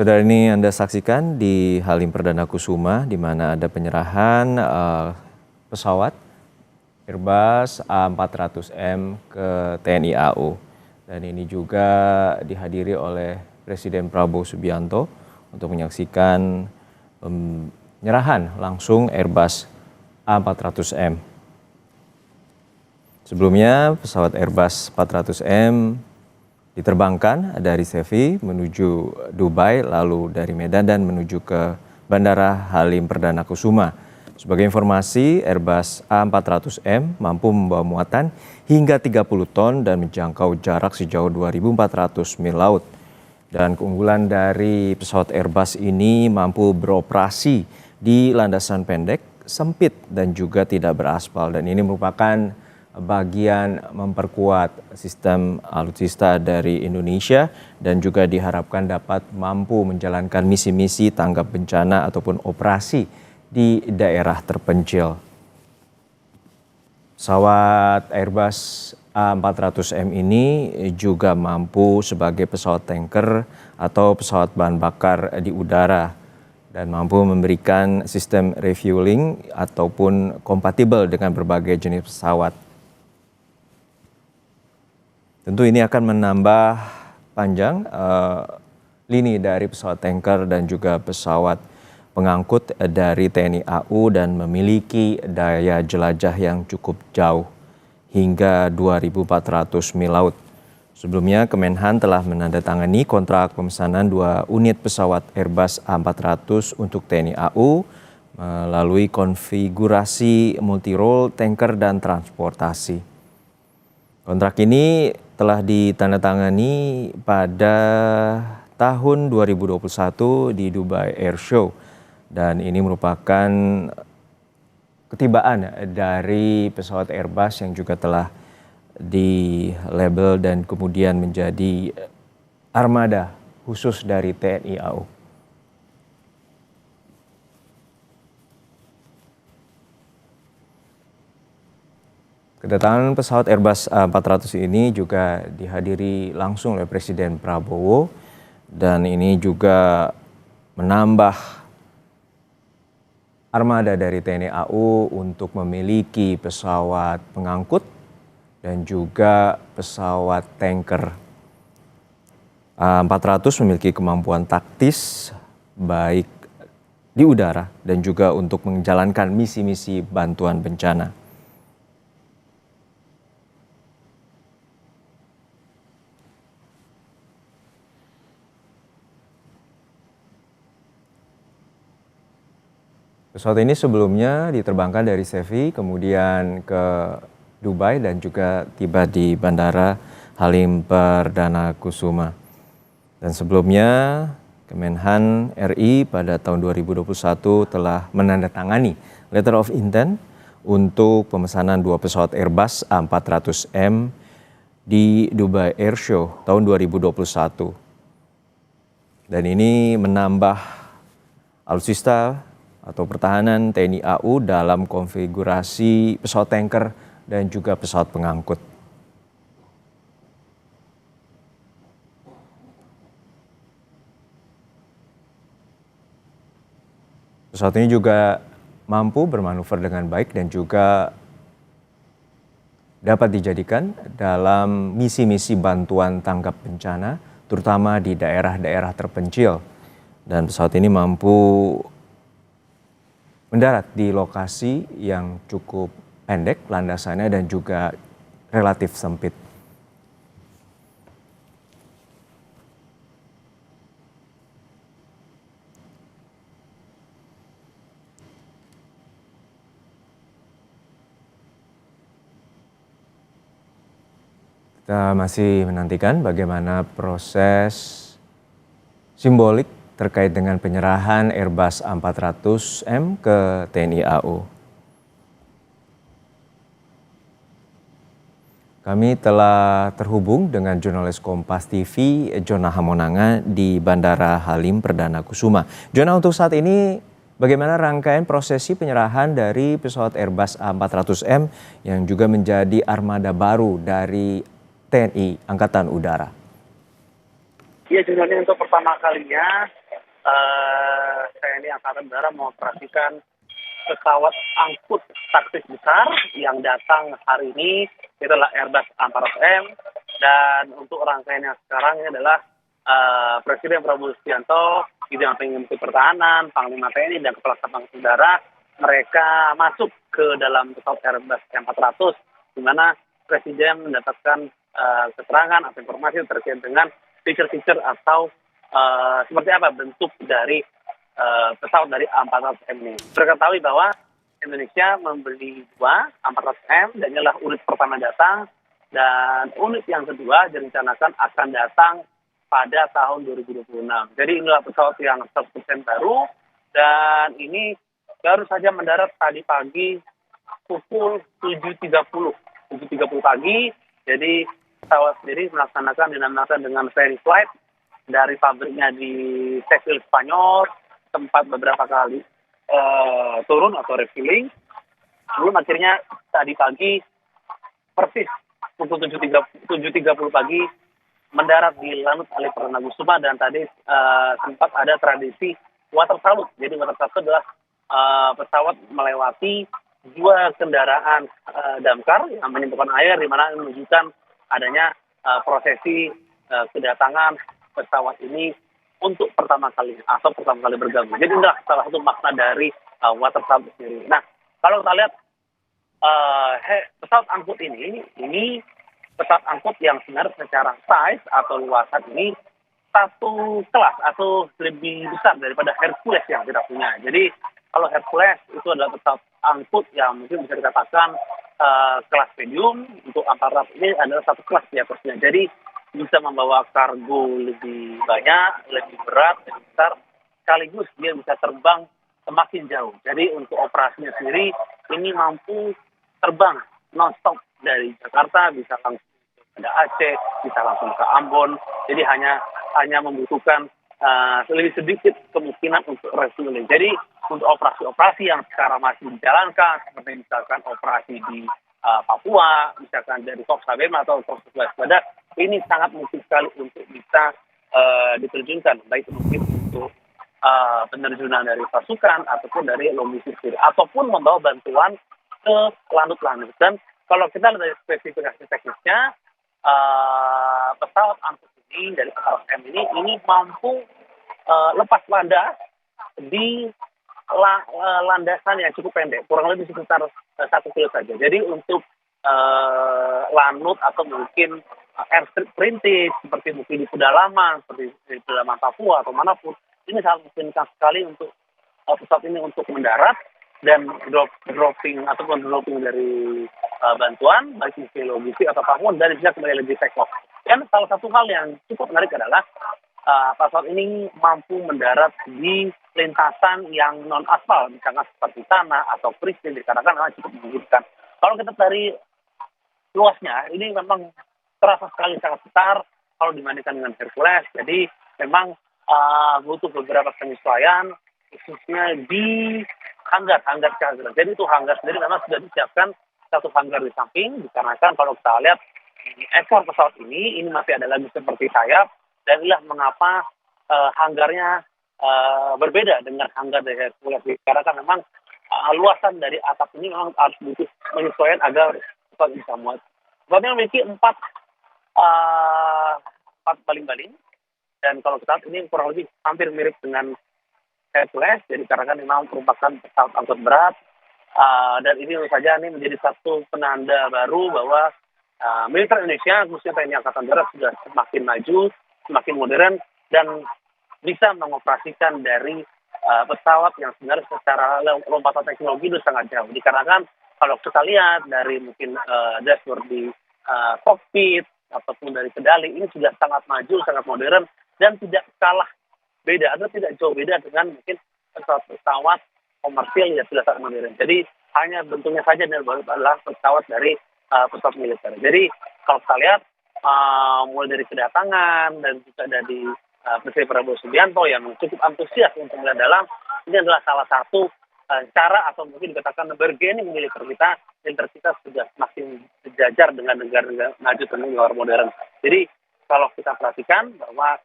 Saudara, ini Anda saksikan di Halim Perdana Kusuma, di mana ada penyerahan pesawat Airbus A400M ke TNI AU. Dan ini juga dihadiri oleh Presiden Prabowo Subianto untuk menyaksikan penyerahan langsung Airbus A400M. Sebelumnya pesawat Airbus 400M diterbangkan dari Sevi menuju Dubai, lalu dari Medan dan menuju ke Bandara Halim Perdana Kusuma. Sebagai informasi, Airbus A400M mampu membawa muatan hingga 30 ton dan menjangkau jarak sejauh 2.400 mil laut. Dan keunggulan dari pesawat Airbus ini mampu beroperasi di landasan pendek, sempit dan juga tidak beraspal. Dan ini merupakan bagian memperkuat sistem alutsista dari Indonesia dan juga diharapkan dapat mampu menjalankan misi-misi tanggap bencana ataupun operasi di daerah terpencil. Pesawat Airbus A400M ini juga mampu sebagai pesawat tanker atau pesawat bahan bakar di udara dan mampu memberikan sistem refueling ataupun kompatibel dengan berbagai jenis pesawat. Tentu ini akan menambah panjang lini dari pesawat tanker dan juga pesawat pengangkut dari TNI AU dan memiliki daya jelajah yang cukup jauh hingga 2.400 mil laut. Sebelumnya Kemenhan telah menandatangani kontrak pemesanan 2 unit pesawat Airbus A400 untuk TNI AU melalui konfigurasi multirole, tanker dan transportasi. Kontrak ini telah ditandatangani pada tahun 2021 di Dubai Air Show dan ini merupakan ketibaan dari pesawat Airbus yang juga telah di-label dan kemudian menjadi armada khusus dari TNI AU. Kedatangan pesawat Airbus A400 ini juga dihadiri langsung oleh Presiden Prabowo dan ini juga menambah armada dari TNI AU untuk memiliki pesawat pengangkut dan juga pesawat tanker. A400 memiliki kemampuan taktis baik di udara dan juga untuk menjalankan misi-misi bantuan bencana. Pesawat ini sebelumnya diterbangkan dari Sevi, kemudian ke Dubai dan juga tiba di Bandara Halim Perdana Kusuma. Dan sebelumnya Kemenhan RI pada tahun 2021 telah menandatangani letter of intent untuk pemesanan 2 pesawat Airbus A400M di Dubai Air Show tahun 2021. Dan ini menambah alutsista atau pertahanan TNI AU dalam konfigurasi pesawat tanker dan juga pesawat pengangkut. Pesawat ini juga mampu bermanuver dengan baik dan juga dapat dijadikan dalam misi-misi bantuan tanggap bencana, terutama di daerah-daerah terpencil. Dan pesawat ini mampu mendarat di lokasi yang cukup pendek landasannya dan juga relatif sempit. Kita masih menantikan bagaimana proses simbolik terkait dengan penyerahan Airbus A400M ke TNI AU. Kami telah terhubung dengan jurnalis Kompas TV, Jona Hamonanga di Bandara Halim Perdana Kusuma. Jona, untuk saat ini bagaimana rangkaian prosesi penyerahan dari pesawat Airbus A400M yang juga menjadi armada baru dari TNI Angkatan Udara? Ya, sebenarnya untuk pertama kalinya TNI Angkatan Udara mengoperasikan pesawat angkut taktis besar yang datang hari ini. Itu adalah Airbus A400M, dan untuk rangkaian yang sekarang ini adalah Presiden Prabowo Subianto, Bidang Menteri Pertahanan, Panglima TNI, dan Kepala Staf Angkatan Udara. Mereka masuk ke dalam pesawat Airbus A400, di mana Presiden mendapatkan keterangan atau informasi terkait dengan feature-feature atau seperti apa bentuk dari pesawat dari A400M ini. Terketahui bahwa Indonesia membeli dua A400M, dan inilah unit pertama datang, dan unit yang kedua direncanakan akan datang pada tahun 2026. Jadi inilah pesawat yang 100% baru, dan ini baru saja mendarat tadi pagi pukul 7.30 pagi. Jadi pesawat sendiri dinamakan dengan ferry flight dari pabriknya di Seville, Spanyol, tempat beberapa kali turun atau refilling. Sebelum akhirnya tadi pagi persis pukul 7.30 pagi mendarat di Lanut Halim Perdana Kusuma, dan tadi sempat ada tradisi water salute. Jadi water salute adalah pesawat melewati dua kendaraan damkar yang menyemprotkan air, di mana menunjukkan adanya prosesi kedatangan pesawat ini untuk pertama kali bergabung. Jadi inilah salah satu makna dari water salute sendiri. Nah, kalau kita lihat pesawat angkut ini pesawat angkut yang sebenarnya secara size atau luasan ini satu kelas atau lebih besar daripada Hercules yang kita punya. Jadi kalau Hercules itu adalah pesawat angkut yang mungkin bisa dikatakan kelas medium, untuk A400 ini adalah satu kelas di atasnya. Jadi bisa membawa kargo lebih banyak, lebih berat, lebih besar, sekaligus dia bisa terbang semakin jauh. Jadi untuk operasinya sendiri ini mampu terbang non-stop dari Jakarta, bisa langsung ke Aceh, bisa langsung ke Ambon. Jadi hanya membutuhkan lebih sedikit kemungkinan untuk refueling. Jadi untuk operasi-operasi yang sekarang masih dijalankan, seperti misalkan operasi di Papua, misalkan dari Korps Sabema atau Korps Waspada, ini sangat mungkin sekali untuk bisa diterjunkan, baik mungkin untuk penerjunan dari pasukan ataupun dari logistik sendiri, ataupun membawa bantuan ke lanut-lanut. Dan kalau kita lihat dari spesifikasi teknisnya, pesawat angkut ini dari A400M ini mampu lepas landas di landasan yang cukup pendek, kurang lebih sekitar 1 kilo saja. Jadi untuk lanut atau mungkin airstrip perintis seperti mungkin di pedalaman, seperti di pedalaman Papua atau manapun, ini sangat memungkinkan sekali untuk pesawat ini untuk mendarat dan dropping dari bantuan, baik mungkin logistik atau apapun, dan bisa kembali lagi take off. Dan salah satu hal yang cukup menarik adalah pesawat ini mampu mendarat di lintasan yang non aspal, misalnya seperti tanah atau kristal, dikarenakan cukup memungkinkan. Kalau kita dari luasnya, ini memang terasa sekali sangat besar kalau dibandingkan dengan Hercules. Jadi memang butuh beberapa penyesuaian, khususnya di hanggar. Jadi itu hanggar sendiri memang sudah disiapkan satu hanggar di samping, dikarenakan kalau kita lihat ekor pesawat ini masih ada lagi seperti sayap, dan inilah mengapa hanggarnya berbeda dengan hanggar dari Hercules. Dikarenakan memang luasan dari atap ini memang harus butuh penyesuaian agar pesawat bisa muat. Pesawatnya memiliki 4 baling-baling, dan kalau kita lihat ini kurang lebih hampir mirip dengan Hercules, jadi karena memang merupakan pesawat angkut berat, dan ini tentu saja ini menjadi satu penanda baru bahwa militer Indonesia, khususnya TNI Angkatan Darat, sudah semakin maju, semakin modern, dan bisa mengoperasikan dari pesawat yang sebenarnya secara lompatan teknologi itu sangat jauh. Dikarenakan kalau kita lihat dari mungkin dashboard di kokpit ataupun dari kendali, ini sudah sangat maju, sangat modern, dan tidak kalah beda atau tidak jauh beda dengan mungkin pesawat komersil yang sudah sangat modern. Jadi hanya bentuknya saja adalah pesawat dari pesawat militer. Jadi kalau kita lihat mulai dari kedatangan dan juga dari Presiden Prabowo Subianto yang cukup antusias untuk melihat dalam, ini adalah salah satu cara atau mungkin dikatakan bargaining militer kita sudah semakin sejajar dengan negara-negara maju dan negara modern. Jadi kalau kita perhatikan bahwa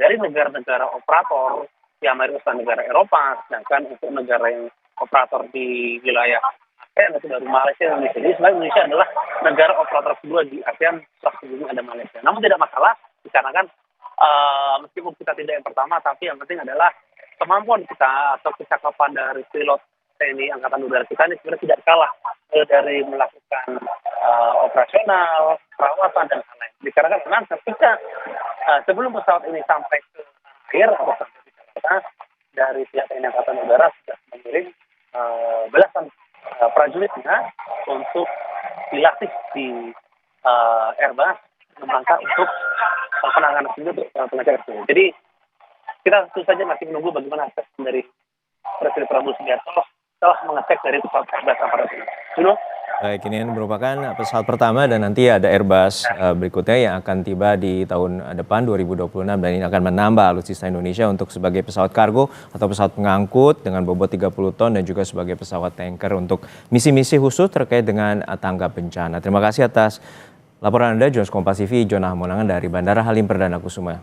dari negara-negara operator yang mayoritas negara Eropa, sedangkan untuk negara yang operator di wilayah ASEAN itu dari Malaysia dan Indonesia. Jadi sebenarnya Indonesia adalah negara operator kedua di ASEAN setelah sebelumnya ada Malaysia. Namun tidak masalah dikarenakan meskipun kita tidak yang pertama, tapi yang penting adalah kemampuan kita atau kecakapan dari pilot TNI Angkatan Udara kita ini sebenarnya tidak kalah dari melakukan operasional, perawatan dan lain-lain. Dikarenakan memang ketika sebelum pesawat ini sampai ke tanah air atau sampai di Jakarta, dari pihak TNI Angkatan Udara sudah mengirim belasan prajuritnya untuk dilatih di Airbus merangka untuk penanganan sendiri untuk pengecekan suhu. Jadi kita tentu saja masih menunggu bagaimana assessment dari Presiden Prabowo Subianto setelah mengecek dari pesawat Airbus Amparos ini. Juno? Baik, ini merupakan pesawat pertama dan nanti ada Airbus berikutnya yang akan tiba di tahun depan 2026 dan ini akan menambah alutsista Indonesia untuk sebagai pesawat kargo atau pesawat pengangkut dengan bobot 30 ton dan juga sebagai pesawat tanker untuk misi-misi khusus terkait dengan tanggap bencana. Terima kasih atas laporan Anda, Jurnalis Kompas TV, Jonah Monangan dari Bandara Halim Perdana Kusuma.